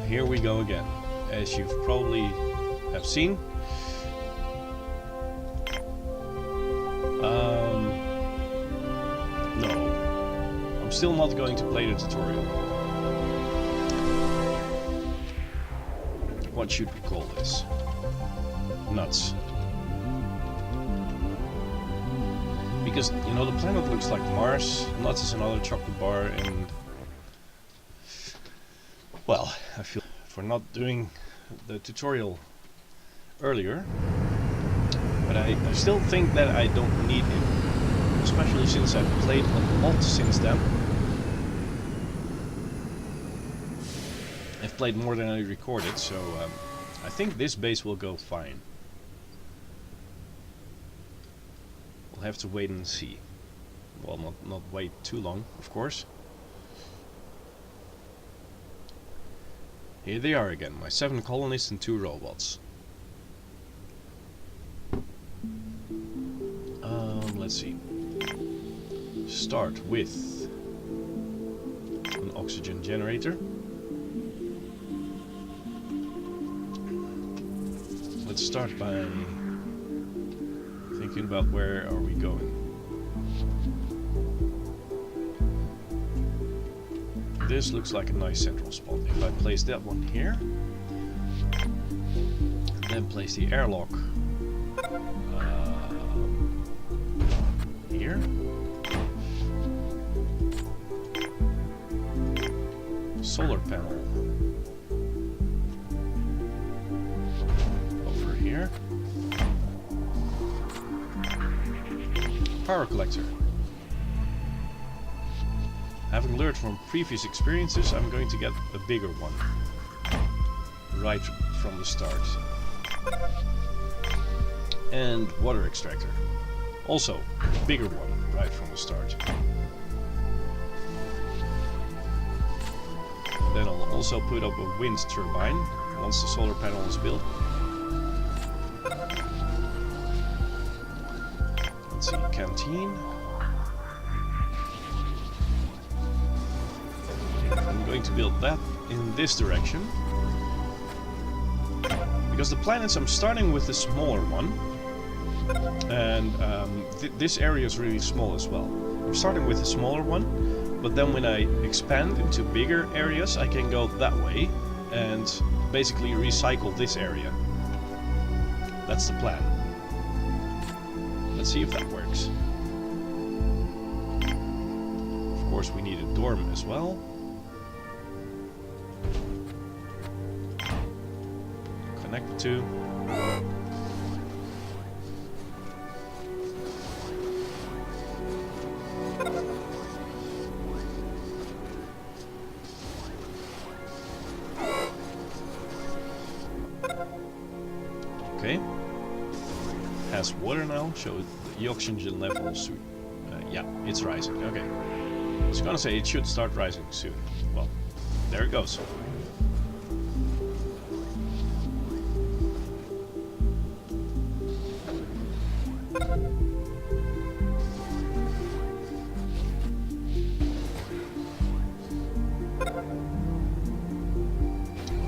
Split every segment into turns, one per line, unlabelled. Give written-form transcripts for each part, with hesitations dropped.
here we go again. As you've probably have seen. No. I'm still not going to play the tutorial. What should we call this? Nuts. Because, you know, the planet looks like Mars, Nuts is another chocolate bar, and... well, I feel for not doing the tutorial earlier, but I still think that I don't need it, especially since I've played a lot since then. I've played more than I recorded, so I think this base will go fine. We'll have to wait and see. Well, not wait too long, of course. Here they are again, my 7 colonists and 2 robots. Let's see. Start with an oxygen generator. Let's start by thinking about where are we going. This looks like a nice central spot. If I place that one here, then place the airlock here, solar panel over here, power collector. Having learned from previous experiences, I'm going to get a bigger one right from the start. And water extractor. Also, a bigger one right from the start. Then I'll also put up a wind turbine once the solar panel is built. Let's see, canteen. I'm going to build that in this direction. Because the planets, I'm starting with the smaller one. And this area is really small as well. I'm starting with a smaller one, but then when I expand into bigger areas, I can go that way and basically recycle this area. That's the plan. Let's see if that works. Of course, we need a dorm as well. Connect the two. Okay. Has water now, so the oxygen levels. Yeah, it's rising. Okay. I was gonna say it should start rising soon. Well, there it goes.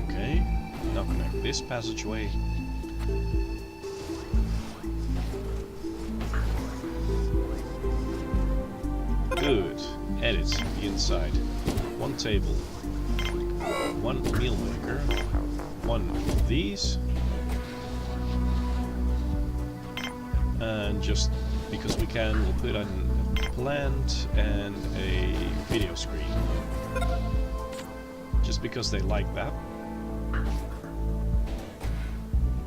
Okay, now connect this passageway. Good. Edit the inside. 1 table. 1 meal maker. 1 of these. And just because we can, we'll put on a plant and a video screen. Just because they like that.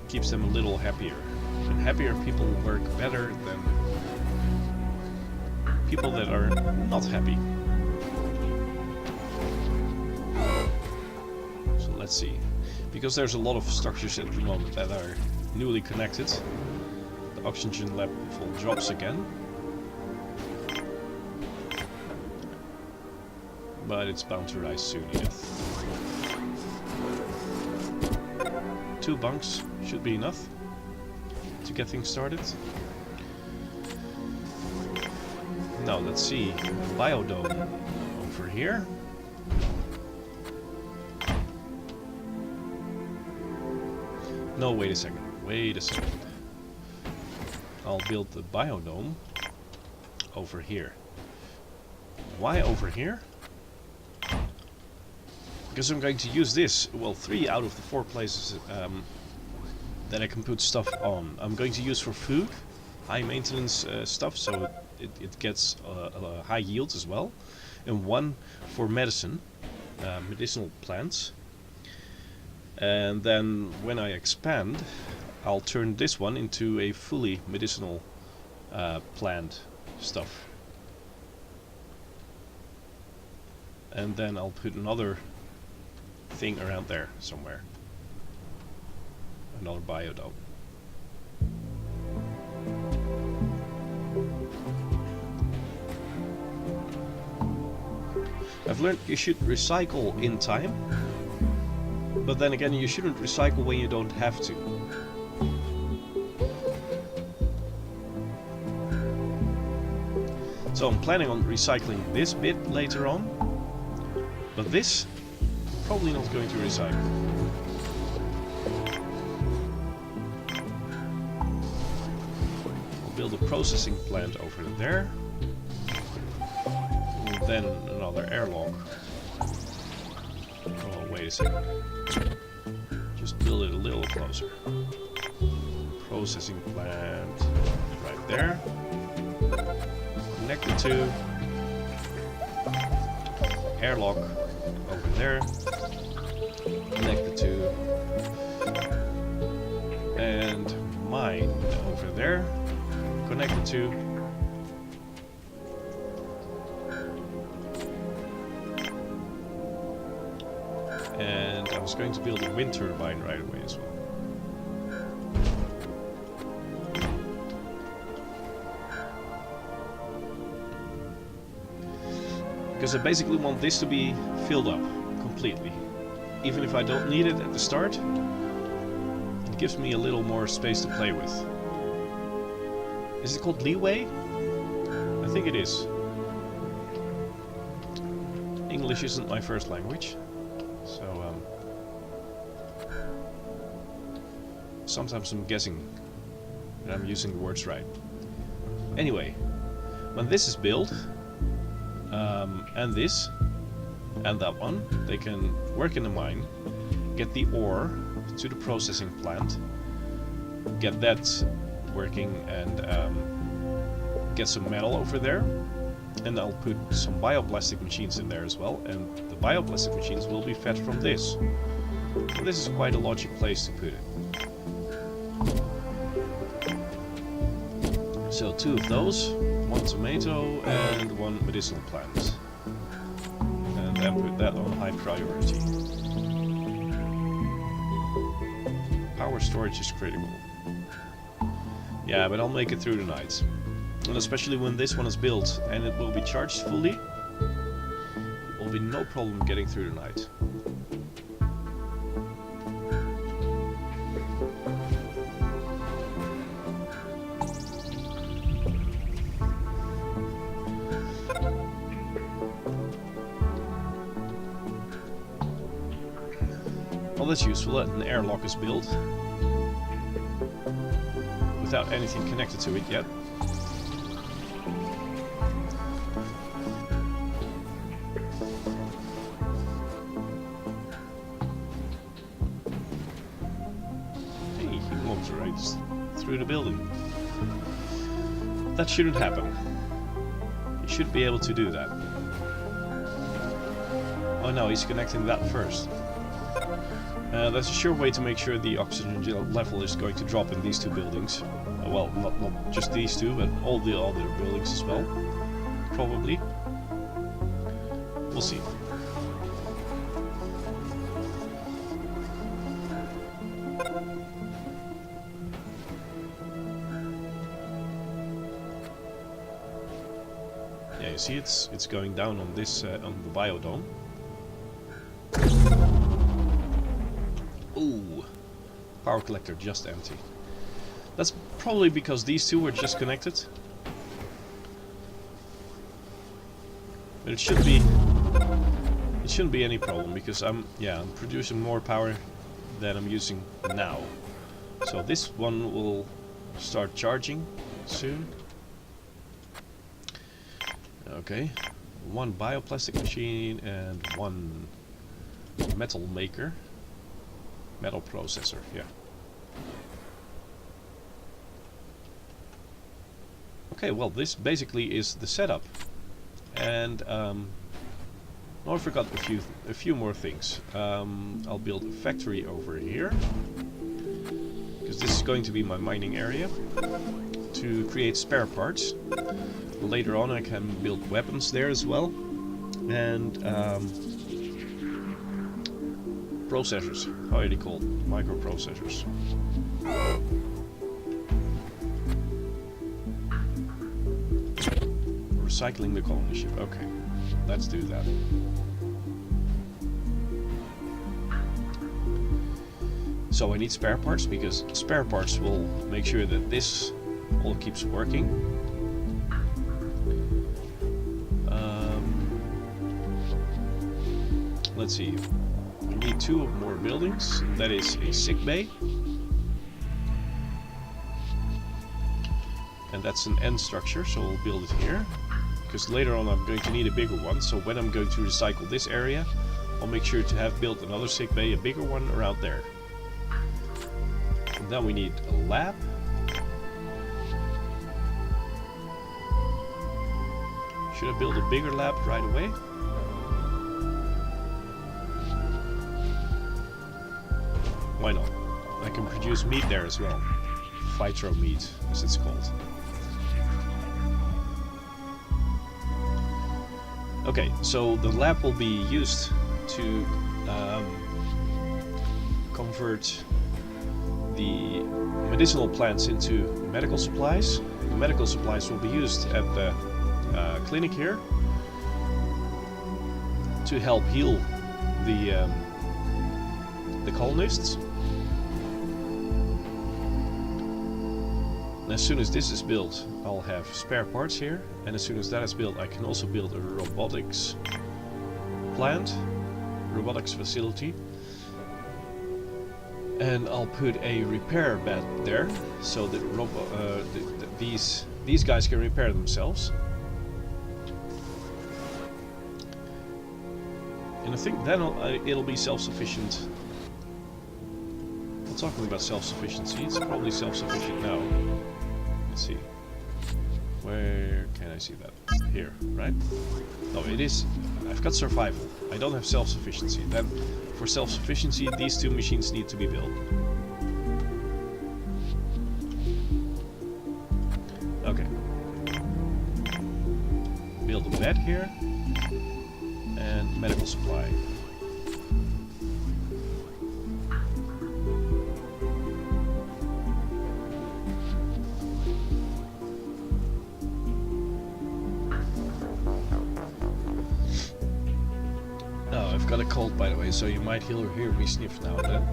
Keeps them a little happier. And happier people work better than people that are not happy. So let's see. Because there's a lot of structures at the moment that are newly connected, the oxygen level drops again. But it's bound to rise soon enough. 2 bunks should be enough to get things started. Now let's see, biodome over here. No, wait a second. Wait a second. I'll build the biodome over here. Why over here? Because I'm going to use this, well, 3 out of the 4 places that I can put stuff on. I'm going to use for food, high maintenance stuff, so it gets high yields as well. And 1 for medicine, medicinal plants. And then when I expand, I'll turn this one into a fully medicinal plant stuff. And then I'll put another thing around there somewhere. Another biodome. I've learned you should recycle in time, but then again you shouldn't recycle when you don't have to. So I'm planning on recycling this bit later on, but this probably not going to recycle. I'll build a processing plant over there. And then another airlock. Oh, wait a second. Just build it a little closer. Processing plant right there. Connect the two. Airlock over there. Connect the two. And mine over there. Connect the two. And I was going to build a wind turbine right away as well. Because I basically want this to be filled up completely. Even if I don't need it at the start, it gives me a little more space to play with. Is it called leeway? I think it is. English isn't my first language, so sometimes I'm guessing that I'm using the words right. Anyway, when this is built, and this, and that one, they can work in the mine, get the ore to the processing plant, get that working, and get some metal over there, and I'll put some bioplastic machines in there as well, and the bioplastic machines will be fed from this. So this is quite a logical place to put it. So 2 of those, 1 tomato and 1 medicinal plant. And then put that on high priority. Power storage is critical. Yeah, but I'll make it through the night. And especially when this one is built and it will be charged fully, it will be no problem getting through the night. Well, that's useful that an airlock is built without anything connected to it yet. Hey, he walks right through the building. That shouldn't happen. He should be able to do that. Oh no, he's connecting that first. That's a sure way to make sure the oxygen level is going to drop in these 2 buildings. Well, not just these 2, but all the other buildings as well. Probably. We'll see. Yeah, you see it's going down on this on the biodome. Ooh, power collector just empty. That's probably because these 2 were just connected. But it shouldn't be any problem because I'm producing more power than I'm using now. So this one will start charging soon. Okay, one bioplastic machine and one metal maker. Metal processor, yeah. Okay, well, this basically is the setup. And oh, I forgot a few more things. I'll build a factory over here, because this is going to be my mining area, to create spare parts. Later on I can build weapons there as well, and processors, how are they called? Microprocessors. Recycling the colony ship, okay, let's do that. So I need spare parts, because spare parts will make sure that this all keeps working. Let's see, I need 2 more buildings. That is a sick bay. And that's an end structure, so we'll build it here. Because later on I'm going to need a bigger one, so when I'm going to recycle this area, I'll make sure to have built another sick bay, a bigger one around there. And then we need a lab. Should I build a bigger lab right away? Why not? I can produce meat there as well. Phytro meat, as it's called. Okay, so the lab will be used to convert the medicinal plants into medical supplies. The medical supplies will be used at the clinic here to help heal the colonists. And as soon as this is built, I'll have spare parts here, and as soon as that is built, I can also build a robotics plant, robotics facility, and I'll put a repair bed there, so that these guys can repair themselves. And I think then it'll be self-sufficient. We're talking about self-sufficiency. It's probably self-sufficient now. Let's see. Where can I see that? Here, right? No, it is. I've got survival. I don't have self-sufficiency. Then, for self-sufficiency, these 2 machines need to be built. Okay. Build a bed here. And medical supply. Oh, I've got a cold, by the way, so you might hear me sniff now and then.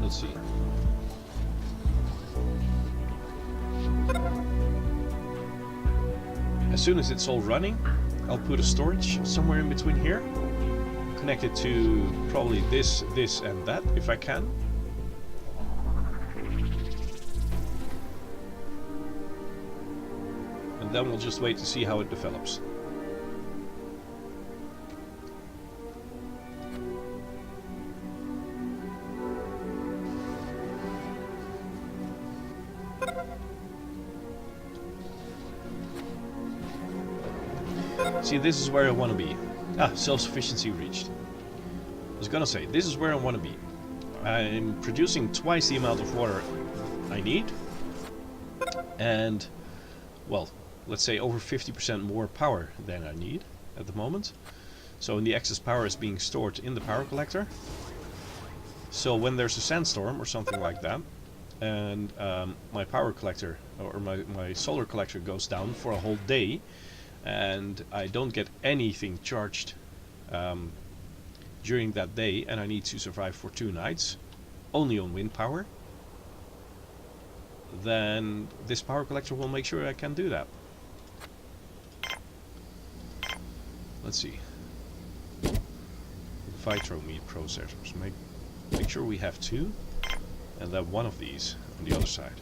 Let's see. As soon as it's all running, I'll put a storage somewhere in between here. Connect it to probably this, and that, if I can. And then we'll just wait to see how it develops. See, this is where I want to be. Ah, self-sufficiency reached. I was gonna say, this is where I want to be. I'm producing twice the amount of water I need. And, well, let's say over 50% more power than I need at the moment. So the excess power is being stored in the power collector. So when there's a sandstorm or something like that, and my power collector, or my solar collector goes down for a whole day, and I don't get anything charged during that day, and I need to survive for 2 nights, only on wind power, then this power collector will make sure I can do that. Let's see. Vitro meat processors. Make sure we have 2, and then 1 of these on the other side.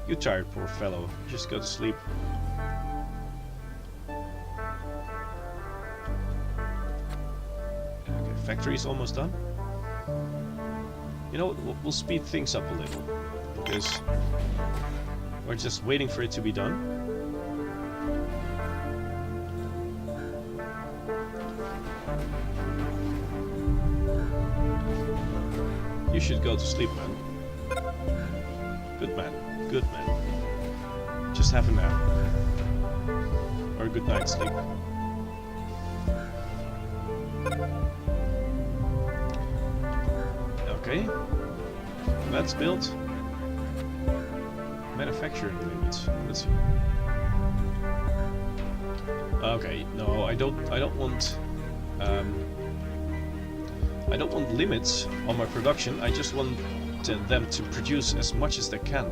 You tired, poor fellow. Just go to sleep. Okay, factory's almost done. You know what, we'll speed things up a little, because we're just waiting for it to be done. You should go to sleep, man. Good man. Good man. Just have a nap. Or a good night's sleep. Okay. That's built. Manufacturing limits. Let's see. Okay, no, I don't want I don't want limits on my production. I just want them to produce as much as they can,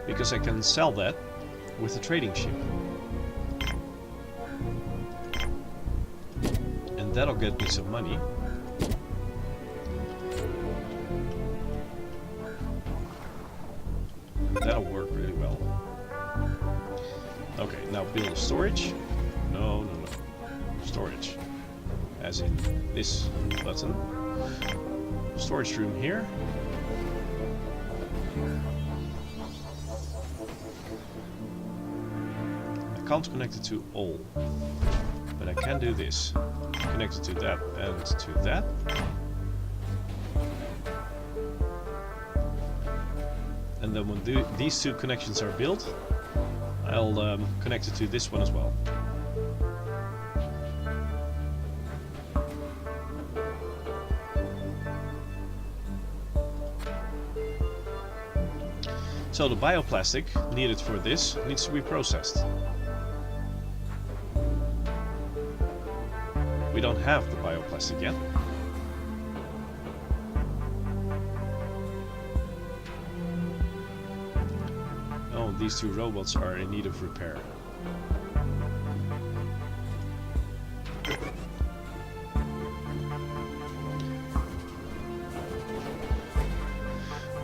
because I can sell that with a trading ship. And that'll get me some money. And that'll work really well. Okay, now build a storage. No. Storage. As in this button. Storage room here. I can't connect it to all, but I can do this. Connect it to that and to that. And then when these 2 connections are built, I'll connect it to this one as well. So the bioplastic needed for this needs to be processed. We don't have the bioplastic yet. Oh, these 2 robots are in need of repair.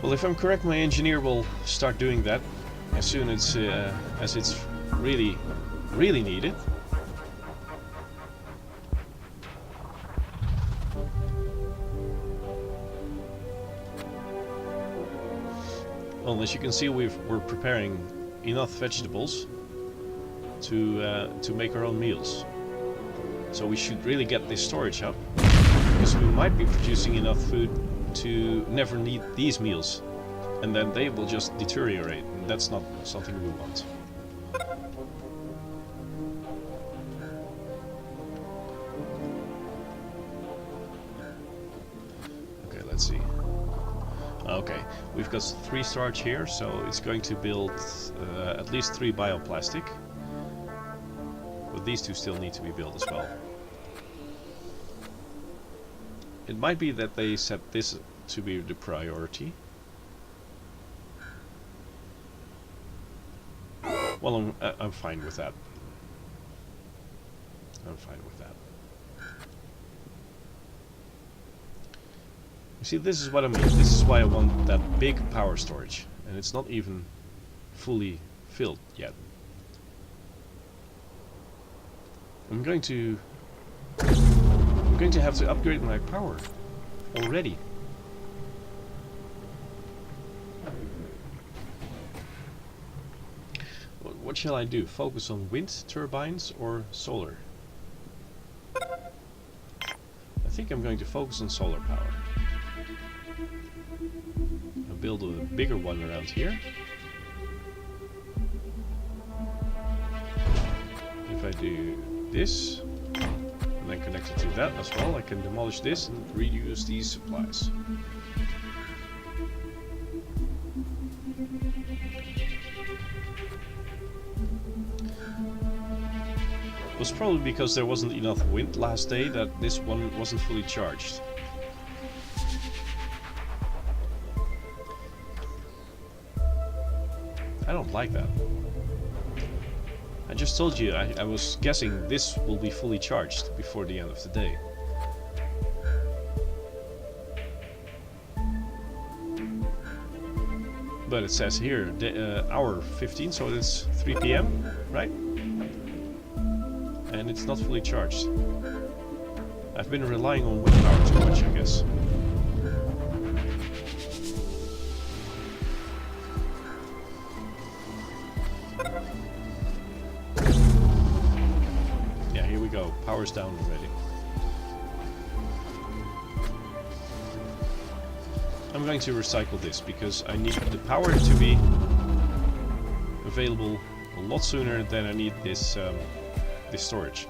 Well, if I'm correct, my engineer will start doing that as soon as it's really needed. Well, as you can see, we're preparing enough vegetables to make our own meals. So we should really get this storage up, because we might be producing enough food to never need these meals, and then they will just deteriorate, and that's not something we want. Okay, let's see. Okay, we've got 3 storage here, so it's going to build at least 3 bioplastic, but these 2 still need to be built as well. It might be that they set this to be the priority. Well, I'm fine with that. I'm fine with that. You see, this is what I mean. This is why I want that big power storage, and it's not even fully filled yet. I'm going to have to upgrade my power already. What shall I do? Focus on wind turbines or solar? I think I'm going to focus on solar power. I'll build a bigger one around here. If I do this, and then connect it to that as well, I can demolish this and reuse these supplies. It was probably because there wasn't enough wind last day that this one wasn't fully charged. I don't like that. I just told you I was guessing this will be fully charged before the end of the day. But it says here, hour 15, so it's 3 PM, right? And it's not fully charged. I've been relying on wind power too much, I guess. Yeah, here we go. Power's down already. I'm going to recycle this because I need the power to be available a lot sooner than I need this this storage.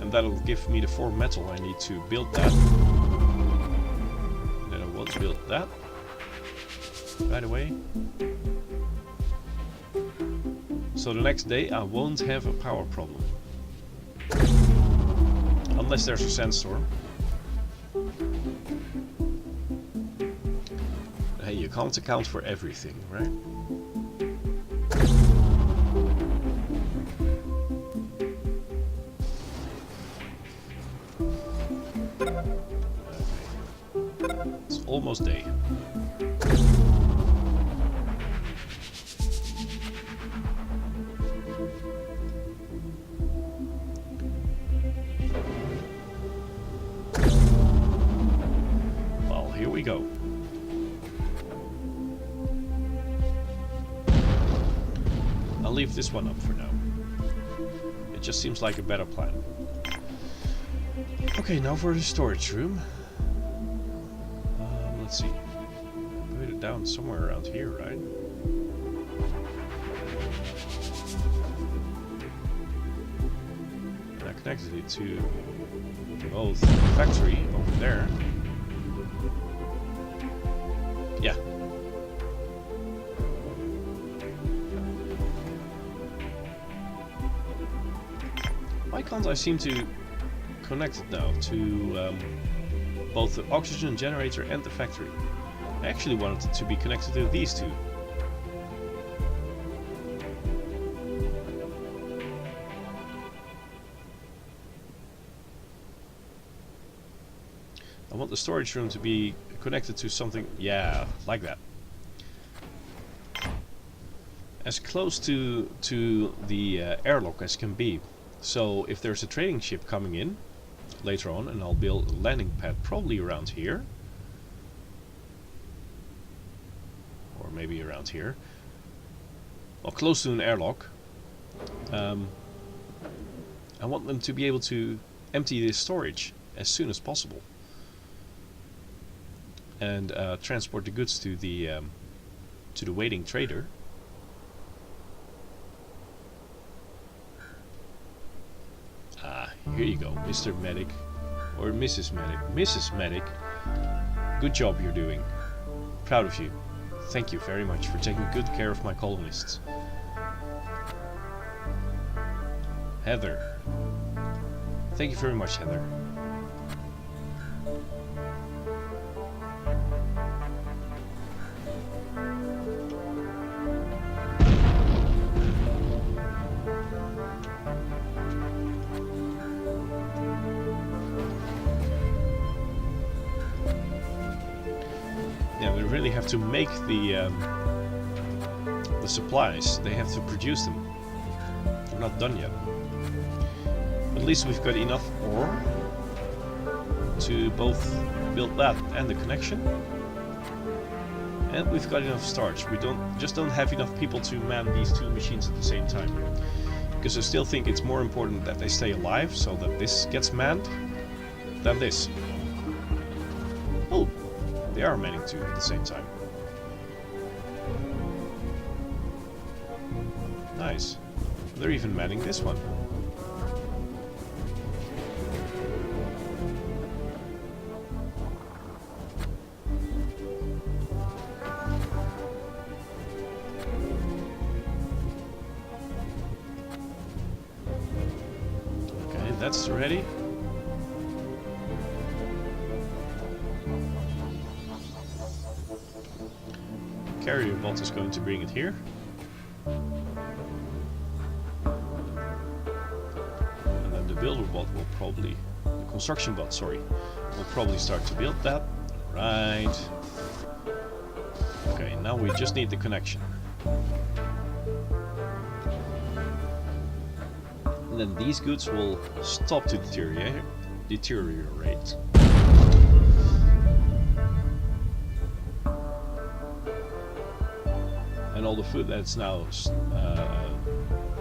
And that'll give me the 4 metal I need to build that. Then I won't build that right away. So the next day I won't have a power problem. Unless there's a sandstorm. Hey, you can't account for everything, right? Okay. It's almost day. Well, here we go. I'll leave this one up for now. It just seems like a better plan. Okay, now for the storage room. Let's see. Put it down somewhere around here, right? And I connected it to the old factory over there. Yeah. Why can't I seem to connect it now to both the oxygen generator and the factory? I actually wanted it to be connected to these two. I want the storage room to be connected to something, yeah, like that. As close to the airlock as can be. So if there's a trading ship coming in later on, and I'll build a landing pad probably around here, or maybe around here, or close to an airlock, I want them to be able to empty this storage as soon as possible and transport the goods to the waiting trader. Here you go, Mr. Medic, or Mrs. Medic. Mrs. Medic, good job you're doing. Proud of you. Thank you very much for taking good care of my colonists. Heather. Thank you very much, Heather. Really have to make the supplies. They have to produce them. They're not done yet. At least we've got enough ore to both build that and the connection, and we've got enough starch. We don't have enough people to man these two machines at the same time, because I still think it's more important that they stay alive so that this gets manned than this. Oh, they are manning two at the same time. Nice. They're even manning this one. Okay, that's ready. carrier bot is going to bring it here. And then the builder bot will probably, the construction bot, sorry, will probably start to build that. Right. Okay, now we just need the connection. And then these goods will stop to deteriorate. And all the food that's now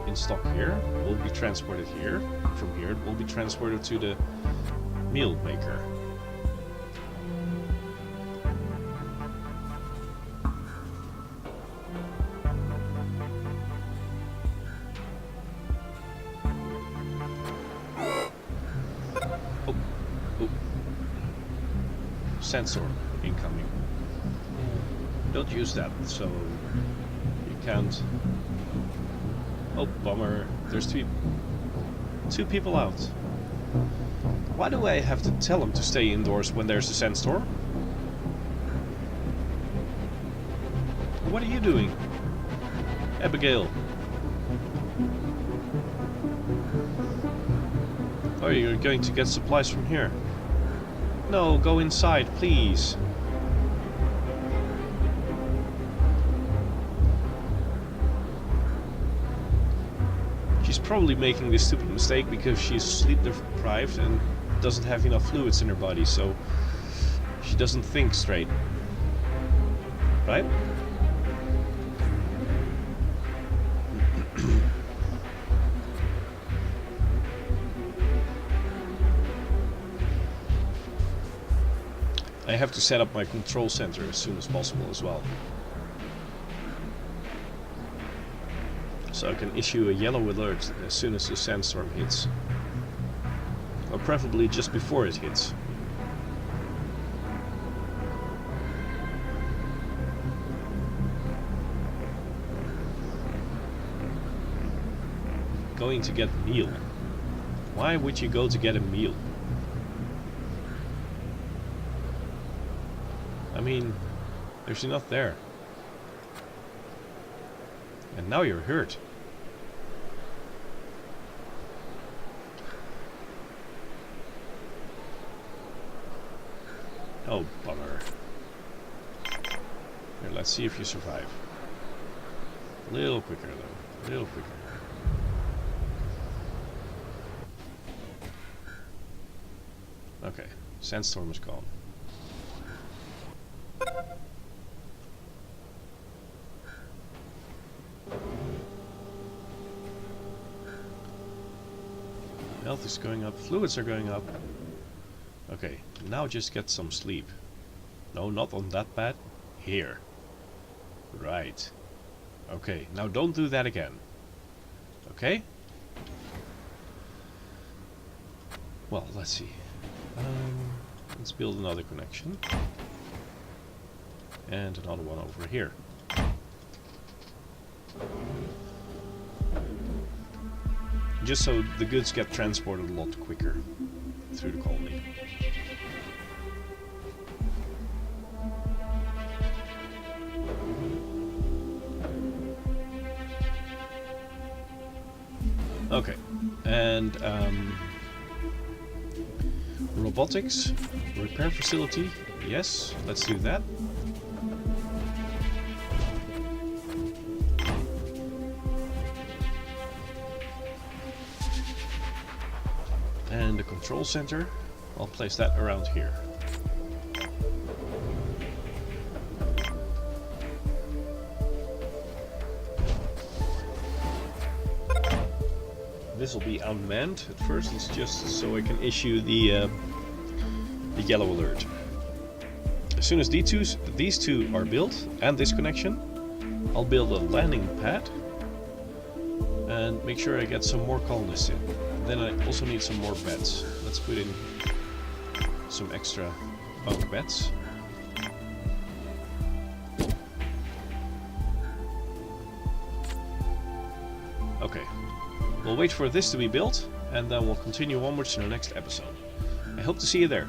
in stock here will be transported here. From here it will be transported to the meal maker. Sandstorm incoming. Don't use that, so you can't. Oh, bummer. There's two people out. Why do I have to tell them to stay indoors when there's a sandstorm? What are you doing, Abigail? Oh, you're going to get supplies from here. No, go inside, please. She's probably making this stupid mistake because she's sleep deprived and doesn't have enough fluids in her body, so she doesn't think straight. Right? I have to set up my control center as soon as possible as well. So I can issue a yellow alert as soon as the sandstorm hits. Or preferably just before it hits. Going to get meal. Why would you go to get a meal? I mean, there's enough there. And now you're hurt. Oh, bummer. Here, let's see if you survive. A little quicker though, a little quicker. Okay, sandstorm is gone. Health is going up, fluids are going up. Okay, now just get some sleep. No, not on that bed. Here. Right. Okay, now don't do that again. Okay? Well, let's see. Let's build another connection. And another one over here. Just so the goods get transported a lot quicker through the colony. Okay, and robotics, repair facility, yes, let's do that. And the control center, I'll place that around here. This will be unmanned at first. It's just so I can issue the yellow alert. As soon as these two are built and this connection, I'll build a landing pad and make sure I get some more colonists in. Then I also need some more beds. Let's put in some extra bunk beds. Okay. We'll wait for this to be built, and then we'll continue onwards to the next episode. I hope to see you there.